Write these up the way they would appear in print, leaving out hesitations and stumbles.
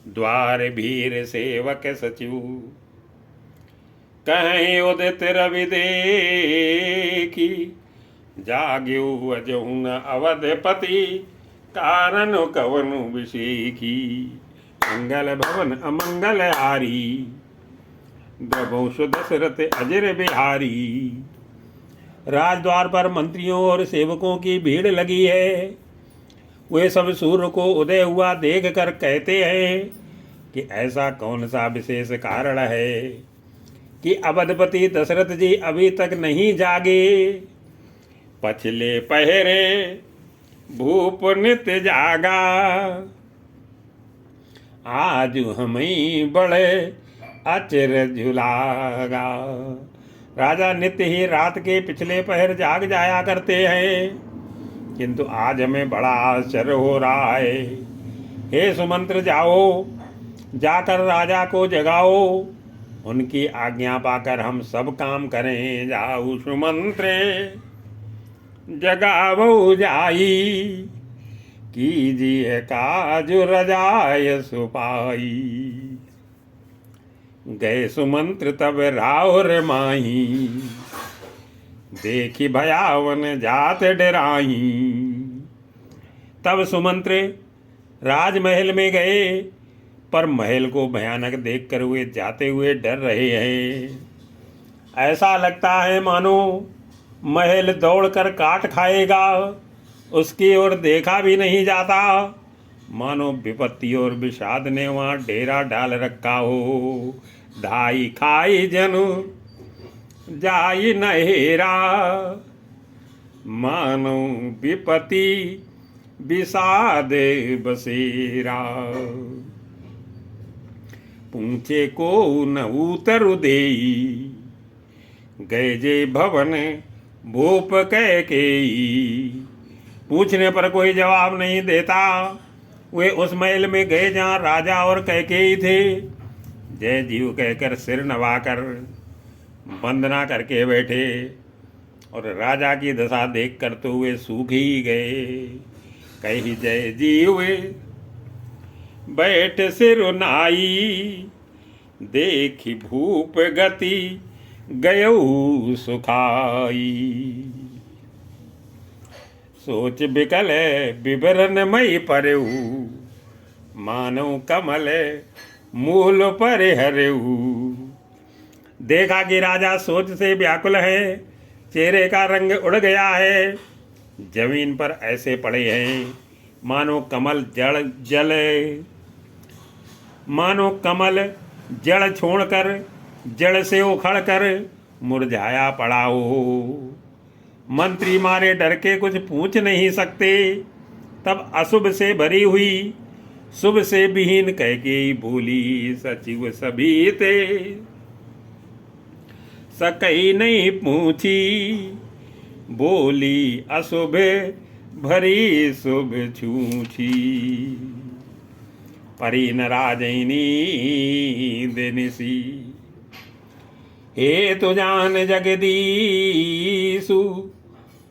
द्वार भीर सेवक सचिव। कहीं उदित रवि देखी, जाग्यू अजहुन अवधपति, कारण कवनु विषेखी। मंगल भवन अमंगल हारी, द्रवंश दशरथ अजर बिहारी। राजद्वार पर मंत्रियों और सेवकों की भीड़ लगी है। वे सब सूर्य को उदय हुआ देख कर कहते हैं कि ऐसा कौन सा विशेष कारण है कि अवधपति दशरथ जी अभी तक नहीं जागे। पछले पहरे भूप नित्य जागा, आज हमें बड़े अचर झुलागा। राजा नित्य ही रात के पिछले पहर जाग जाया करते हैं, किंतु आज हमें बड़ा आश्चर्य हो रहा है। हे सुमंत्र, जाओ, जाकर राजा को जगाओ, उनकी आज्ञा पाकर हम सब काम करें। जाऊ सुमंत्रे जगावो जाई, कीजिए काज रजाय सुपाई। गए सुमंत्र तब राउर माही, देखी भयावन जात डराई। तब सुमंत्र राजमहल में गए, पर महल को भयानक देखकर हुए जाते हुए डर रहे हैं। ऐसा लगता है मानो महल दौड़कर काट खाएगा, उसकी ओर देखा भी नहीं जाता। मानो विपत्ति और विषाद ने वहाँ डेरा डाल रखा हो। ढाई खाई जनु जाई नहेरा, मानो विपत्ति विषाद बसेरा। पूछे को न उतर देई, गए जे भवन भूप कैकेयी। पूछने पर कोई जवाब नहीं देता। वे उस महल में गए जहाँ राजा और कैकेयी थे। जय जीव कहकर सिर नवाकर वंदना करके बैठे, और राजा की दशा देख कर तो वे सूख ही गए। कही जय जीव बैठ सिर नाई, देखी भूप गति गयऊ सुखाई। सोच बिकल विवरण मई परेऊ, मानव कमल मूल पर हरेऊ। देखा कि राजा सोच से व्याकुल है, चेहरे का रंग उड़ गया है, जमीन पर ऐसे पड़े हैं मानो कमल जड़ छोड़कर जड़ से उखड़कर मुरझाया पड़ा हो। मंत्री मारे डर के कुछ पूछ नहीं सकते। तब अशुभ से भरी हुई शुभ से विहीन कैकेयी बोली, सचिव सभी ते सकई नहीं पूछी। बोली अशुभ भरी शुभ छूछी, परी न राजनी दिनसी। हे तो जान जगदीशु,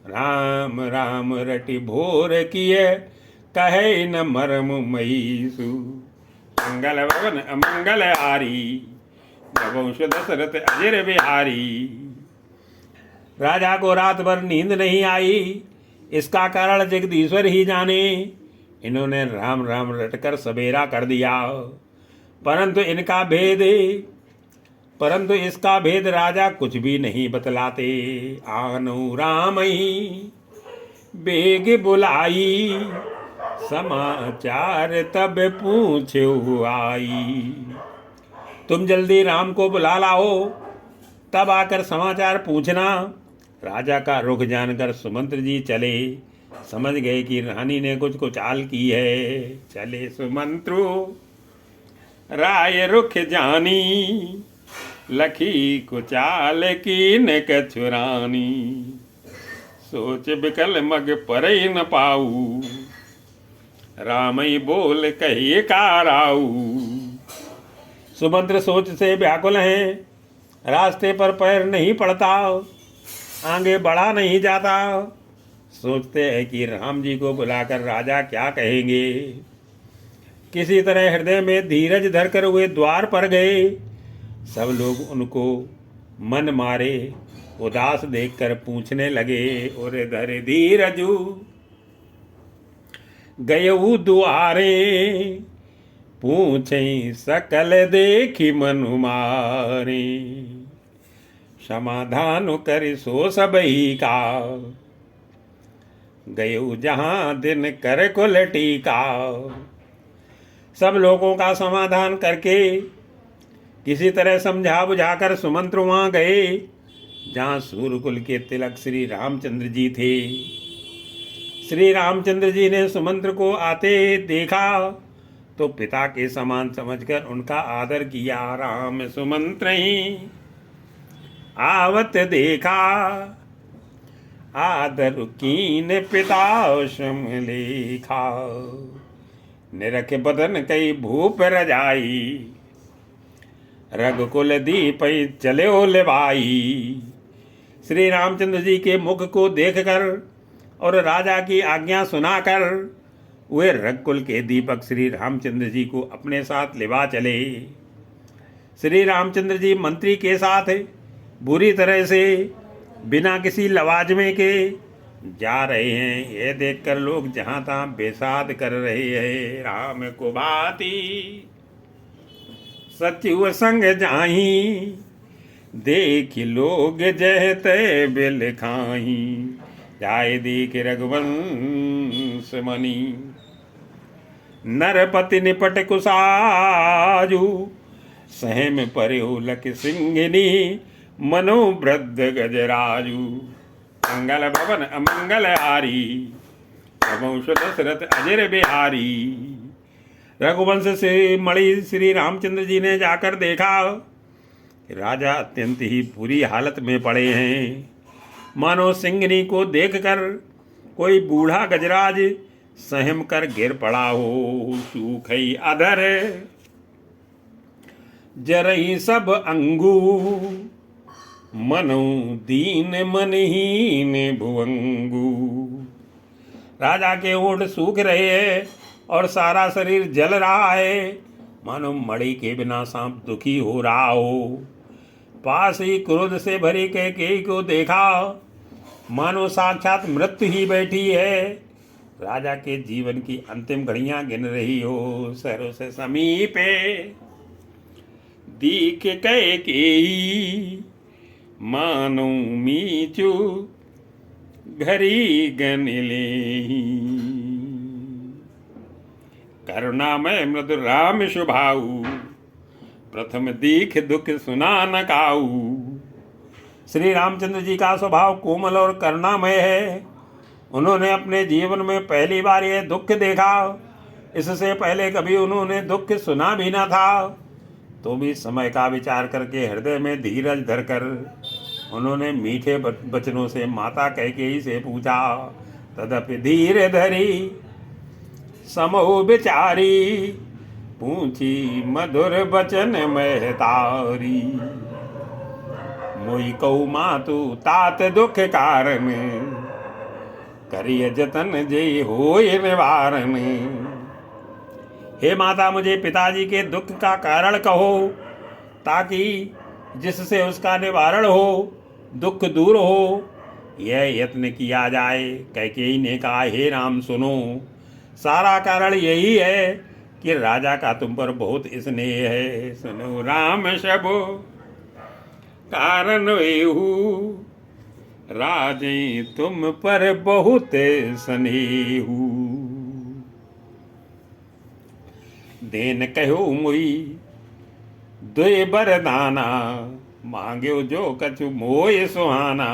राम राम रटि भोर किए, कहे न मरम महीसु। मंगल भवन अमंगल हारी, वंश दशरथ अजर बिहारी। राजा को रात भर नींद नहीं आई, इसका कारण जगदीश्वर ही जाने। इन्होंने राम राम रटकर सवेरा कर दिया, परंतु इसका भेद राजा कुछ भी नहीं बतलाते। आनु राम ही बेग बुलाई, समाचार तब पूछो आई। तुम जल्दी राम को बुला लाओ, तब आकर समाचार पूछना। राजा का रुख जानकर सुमंत्र जी चले, समझ गए कि रानी ने कुछ चाल की है। चले सुमंत्रु राय रुख जानी, लखी कुचाल की न कछुरानी। सोच बिकल मग परई न पाऊ, रामई बोल कहिए काराऊ। सुमंत्र सोच से व्याकुल हैं, रास्ते पर पैर नहीं पड़ता, आगे बढ़ा नहीं जाता। सोचते हैं कि राम जी को बुलाकर राजा क्या कहेंगे। किसी तरह हृदय में धीरज धरकर वे द्वार पर गए। सब लोग उनको मन मारे उदास देखकर पूछने लगे, और धर धीरजू गयऊ दुआरे, पूछे सकल देखी मनु मारे, समाधान कर सो सब ही का, गयऊ जहां दिन कर कुल टीका। सब लोगों का समाधान करके किसी तरह समझा बुझाकर सुमंत्र वहां गए जहां सूर्यकुल के तिलक श्री रामचंद्र जी थे। श्री रामचंद्र जी ने सुमंत्र को आते देखा तो पिता के समान समझकर उनका आदर किया। राम सुमंत्र ही आवत देखा, आदर कीन पिता शम लेखा, निरख बदन कई भूप रजाई, रघुकुल दीप चले ओ लेवाई। श्री रामचंद्र जी के मुख को देखकर और राजा की आज्ञा सुनाकर वे रघुकुल के दीपक श्री रामचंद्र जी को अपने साथ लेवा चले। श्री रामचंद्र जी मंत्री के साथ बुरी तरह से बिना किसी लवाजमे के जा रहे हैं। ये देखकर लोग जहाँ तहाँ बेसाद कर रहे हैं। राम को भांति सचिव संग जाही, देख लोग जहते बिल खाही, जाय देख रघुवंश मणि, नरपति निपट कुसाजू, सहम पर्यो लख सिंहिनी, मनोवृद्ध गजराजू, मंगल भवन अमंगल हारी, वंश दशरथ अजर बिहारी। रघुवंश से मणि श्री रामचंद्र जी ने जाकर देखा कि राजा अत्यंत ही बुरी हालत में पड़े हैं। मानो सिंहनी को देखकर कोई बूढ़ा गजराज सहम कर गिर पड़ा हो। सूखई अधर जरई सब अंगू, मनो दीन मनहीन भुवंगू। राजा के होंठ सूख रहे हैं और सारा शरीर जल रहा है, मानो मणि के बिना सांप दुखी हो रहा हो। पास ही क्रोध से भरी कैकेयी को देखा, मानो साक्षात मृत्यु ही बैठी है, राजा के जीवन की अंतिम घड़ियां गिन रही हो। सरों से समीपे दीख कैकेयी, मानो मीचू घरी गन लेही। करुणामय मृदु राम शुभाऊ, प्रथम दीख दुख सुना न काऊ। श्री रामचंद्र जी का स्वभाव कोमल और करुणामय है। उन्होंने अपने जीवन में पहली बार यह दुख देखा। इससे पहले कभी उन्होंने दुख सुना भी न था। तो भी समय का विचार करके हृदय में धीरज धरकर उन्होंने मीठे वचनों से माता कैकेयी से पूछा। तदपि धीर धरी समो बिचारी, पूछी मधुर बचन महतारी। मोई कौ मातु तात दुख कारण, करिय जतन जे होय निवारण। हे माता, मुझे पिताजी के दुख का कारण कहो, ताकि जिससे उसका निवारण हो, दुख दूर हो, यह यत्न किया जाए। कैकेयी ने कहा, हे राम सुनो, सारा कारण यही है कि राजा का तुम पर बहुत स्नेह है। सुनो राम शबो कारण एहू, राजे तुम पर बहुत स्नेहू। देन कहो मुई दुई बरदाना, मांग्यो जो कछु मोय सुहाना।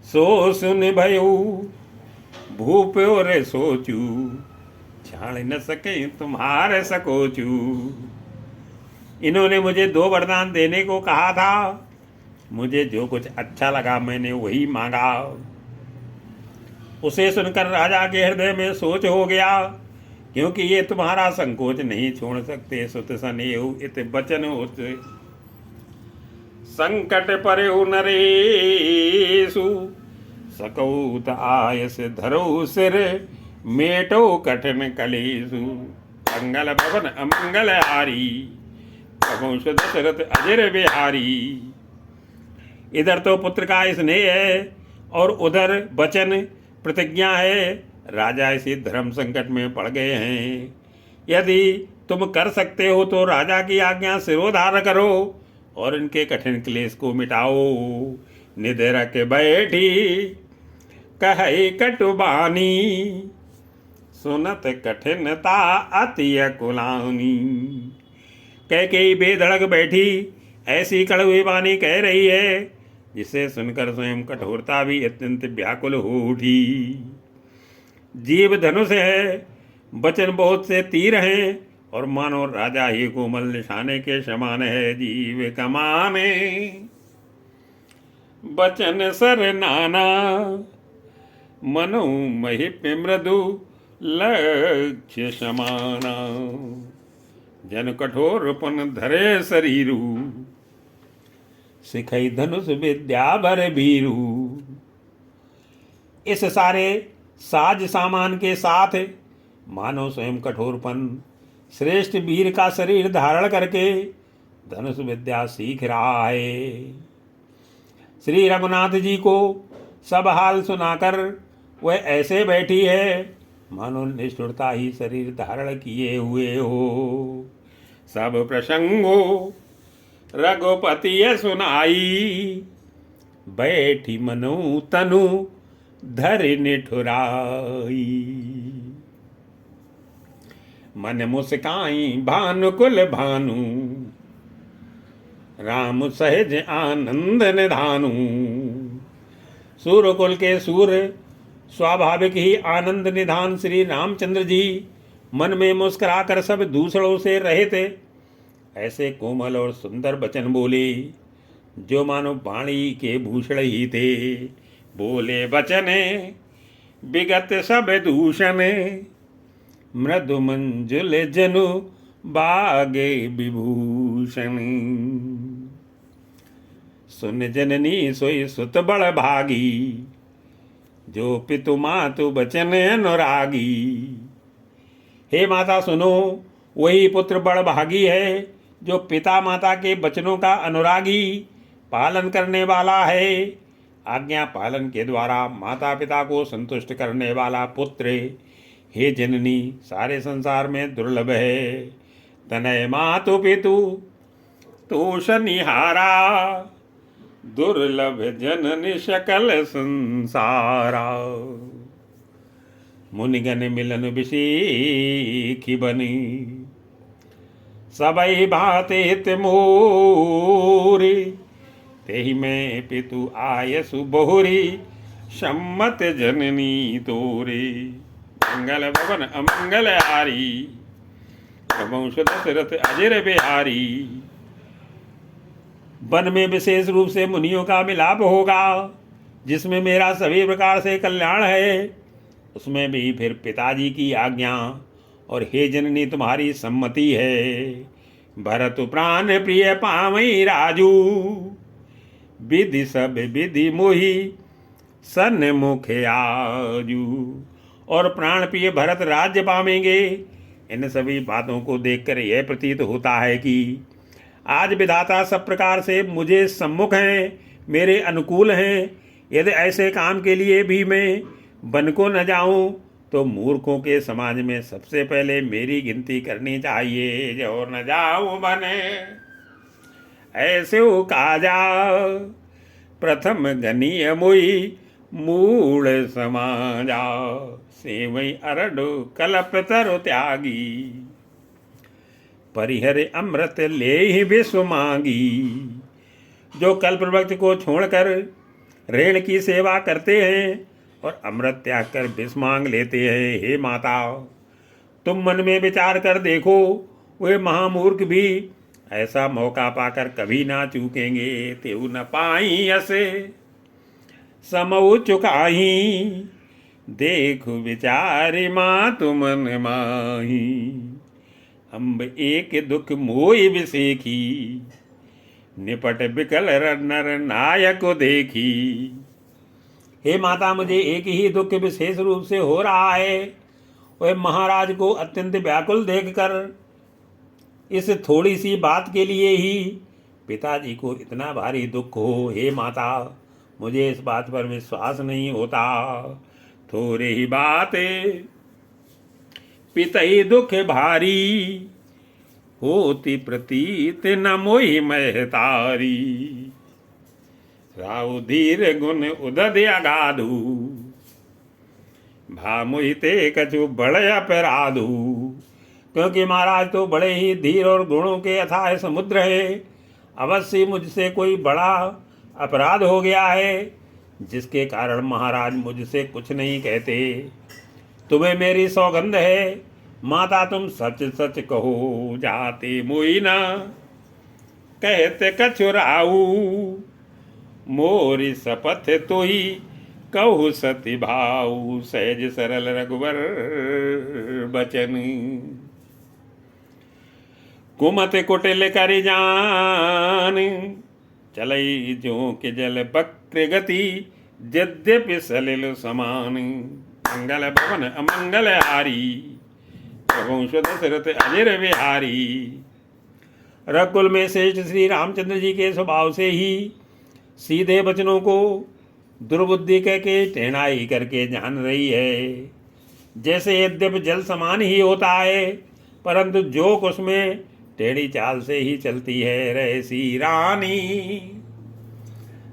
सो सुन भयो भूप्यो रे सोचू, छाड़ न सके तुम्हारे सकोचू। इन्होंने मुझे 2 वरदान देने को कहा था। मुझे जो कुछ अच्छा लगा मैंने वही मांगा। उसे सुनकर राजा के हृदय में सोच हो गया, क्योंकि ये तुम्हारा संकोच नहीं छोड़ सकते। सुत सनेहु इत बचन होत, संकट परेहु नरेशु। सकौत आयस धरो सिर, मेटो कठिन कलेसु। मंगल भवन अमंगल हारी, प्रभु दशरथ अजर बिहारी। इधर तो पुत्र का स्नेह है और उधर वचन प्रतिज्ञा है। राजा इसी धर्म संकट में पड़ गए हैं। यदि तुम कर सकते हो तो राजा की आज्ञा सिरोधार्य करो और इनके कठिन क्लेश को मिटाओ। निधर के बैठी कहे कटुबानी, सुनत कठिनता अति कुलानी। कैकेयी बेधड़क बैठी ऐसी कड़वी वाणी कह रही है जिसे सुनकर स्वयं कठोरता भी अत्यंत व्याकुल हो उठी। जीव धनुष है, वचन बहुत से तीर हैं और मानो राजा ही कोमल निशाने के समान है। जीव कमाने वचन सर नाना, मनो महिप मृदु लक्ष्य समाना। जन कठोरपन धरे शरीरू, सिखई धनुष विद्या भर भीरू। इस सारे साज सामान के साथ मानो स्वयं कठोरपन श्रेष्ठ वीर का शरीर धारण करके धनुष विद्या सीख रहा है। श्री रघुनाथ जी को सब हाल सुनाकर वह ऐसे बैठी है मानो निष्ठुरता ही शरीर धारण किए हुए हो। सब प्रसंगो रघुपति सुनाई, बैठी मनु तनु धरि निठुराई। मन मुस्काई भानुकुल भानु, राम सहज आनंद निधानु। सूर्यकुल के सूर्य स्वाभाविक ही आनंद निधान श्री रामचंद्र जी मन में मुस्कुराकर सब दूसरों से रहित ऐसे कोमल और सुंदर वचन बोले जो मानो वाणी के भूषण ही थे। बोले वचन विगत सब दूषण, मृदु मंजुल जनु बागे विभूषण। सुन जननी सोई सुत बड़ भागी, जो पितु मातु बचन अनुरागी। हे माता सुनो, वही पुत्र बड़ भागी है जो पिता माता के वचनों का अनुरागी पालन करने वाला है। आज्ञा पालन के द्वारा माता पिता को संतुष्ट करने वाला पुत्र हे जननी सारे संसार में दुर्लभ है। तनय मातु पितु तोष निहारा, दुर्लभ जननी सकल संसारा। मुनिगण मिलन विषीखी बनी, सबई भाते हित मोरी। तेहि में पितु आयसु बहुरी, सम्मत जननी तोरे। मंगल भवन अमंगल हारी, प्रभु दशरथ अजर बिहारी। वन में विशेष रूप से मुनियों का मिलाप होगा, जिसमें मेरा सभी प्रकार से कल्याण है। उसमें भी फिर पिताजी की आज्ञा और हे जननी तुम्हारी सम्मति है। भरत प्राण प्रिय पावई राजू, विधि सब विधि मोहि सन्मुख आजू। और प्राण प्रिय भरत राज्य पावेंगे। इन सभी बातों को देखकर यह प्रतीत होता है कि आज विधाता सब प्रकार से मुझे सम्मुख हैं, मेरे अनुकूल हैं। यदि ऐसे काम के लिए भी मैं वन को न जाऊं तो मूर्खों के समाज में सबसे पहले मेरी गिनती करनी चाहिए। जो न जाऊं बने ऐसे काजा, प्रथम गनीय मुई मूल समाजा। सेवई अरडो कलप तरु त्यागी, परिहर अमृत ले ही विश्व मांगी। जो कल्पवृक्ष को छोड़कर रेण की सेवा करते हैं और अमृत त्याग कर विष मांग लेते हैं। हे माता, तुम मन में विचार कर देखो, वे महामूर्ख भी ऐसा मौका पाकर कभी ना चूकेंगे। तेऊ न पाई असे समऊ चुकाही, देखो विचारी माँ तुमन माही। अम्ब एक दुख मोई विसेखी, निपट बिकल नर नायक देखी। हे माता, मुझे एक ही दुख विशेष रूप से हो रहा है, वह महाराज को अत्यंत व्याकुल देखकर इस थोड़ी सी बात के लिए ही पिताजी को इतना भारी दुख हो, हे माता मुझे इस बात पर विश्वास नहीं होता। थोड़े ही बाते पितई दुख भारी, होती प्रतीत न मोहि महतारी। राउ धीर गुण उदद अगाधु, भामुहिते कछु बड़े अपराधु। क्योंकि महाराज तो बड़े ही धीर और गुणों के अथाह समुद्र है। अवश्य मुझसे कोई बड़ा अपराध हो गया है, जिसके कारण महाराज मुझसे कुछ नहीं कहते। तुम्हें मेरी सौगंध है माता, तुम सच सच कहो, जाते मोई ना कहते कछु राऊ। मोरी शपथ तो ही कहु सति भाऊ, सहज सरल रघुवर बचन। कुमत कुटिल करि जान, चलई जो के जल बक्र गति। यद्यपि सलिल समान, मंगल भवन अमंगल हारी। प्रभु दशरथ अजर विहारी। रघुकुल में श्रेष्ठ श्री रामचंद्र जी के स्वभाव से ही सीधे वचनों को दुर्बुद्धि कह के टेढ़ाई करके जान रही है। जैसे यद्यपि जल समान ही होता है, परंतु जोक उसमें टेढ़ी चाल से ही चलती है। रहसी रानी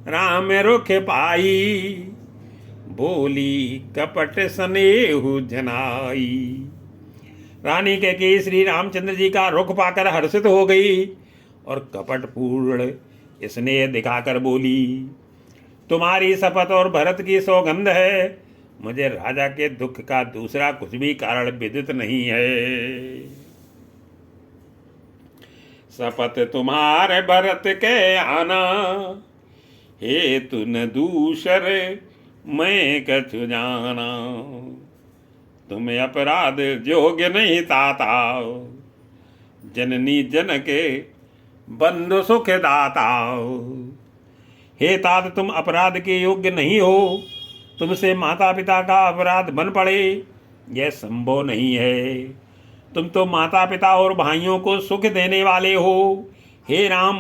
राम रुख पाई, बोली कपट स्नेहु जनाई। रानी के श्री रामचंद्र जी का रुख पाकर हर्षित हो गई और कपट पूर्ण स्नेह दिखाकर बोली, तुम्हारी शपथ और भरत की सौगंध है, मुझे राजा के दुख का दूसरा कुछ भी कारण विदित नहीं है। शपथ तुम्हारे भरत के आना, हेतु न दूसर मैं कछु जाना। तुम अपराध जोग्य नहीं ताता, जननी जन के बंधु सुख दाता। हे तात तुम अपराध के योग्य नहीं हो, तुमसे माता पिता का अपराध बन पड़े यह संभव नहीं है। तुम तो माता पिता और भाइयों को सुख देने वाले हो। हे राम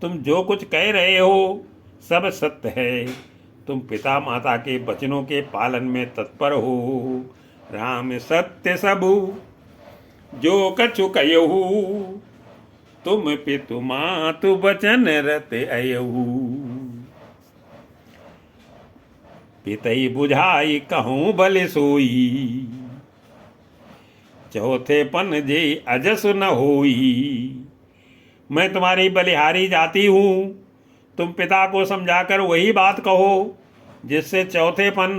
तुम जो कुछ कह रहे हो सब सत्य है। तुम पिता माता के वचनों के पालन में तत्पर हो। राम सत्य सबु जो कछु कयहु, तुम पितु मातु बचन रत अयहु। पितई बुझाई कहूँ बल सोई, चौथे पन जे अजस न होई। मैं तुम्हारी बलिहारी जाती हूँ, तुम पिता को समझाकर वही बात कहो जिससे चौथेपन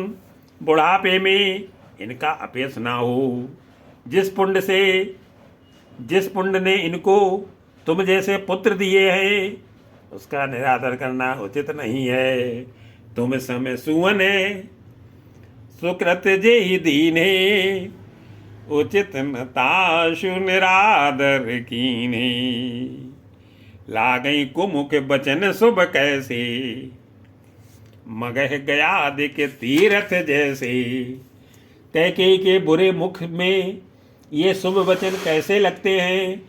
बुढ़ापे में इनका अपेस ना हो। जिस पुण्य ने इनको तुम जैसे पुत्र दिए हैं उसका निरादर करना उचित नहीं है। तुम समय सुवने सुकृत जे ही दीने, उचित न ताशु निरादर कीने। लागई कुमुख बचन शुभ कैसे, मगह गया दिक तीरथ जैसे। कैकेयी के बुरे मुख में ये शुभ वचन कैसे लगते हैं,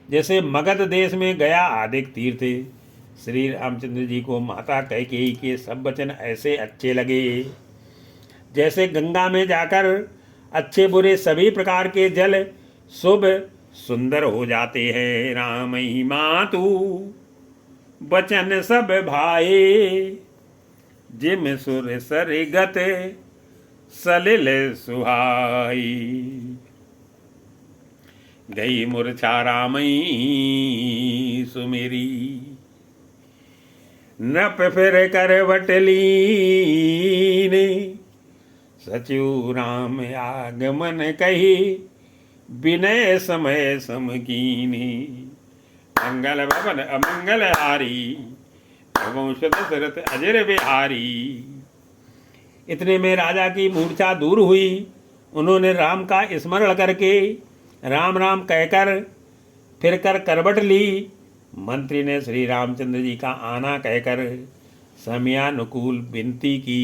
जैसे मगध देश में गया आदिक तीर्थ। श्री रामचंद्र जी को माता कैकेयी के सब वचन ऐसे अच्छे लगे जैसे गंगा में जाकर अच्छे बुरे सभी प्रकार के जल शुभ सुंदर हो जाते हैं। राम ही मातु बचन सब भाए, जिम सुर सरगत सलिल सुहाई। गई मूर्छा रामई सुमेरी, नप फिर करवट लीने। सचिव राम आगमन कही, विनय समय समकीनी। मंगल भवन अमंगल हारी, प्रभु दशरथ अजर बिहारी। इतने में राजा की मूर्छा दूर हुई। उन्होंने राम का स्मरण करके राम राम कहकर फिर कर करवट ली। मंत्री ने श्री रामचंद्र जी का आना कहकर समयानुकूल विनती की।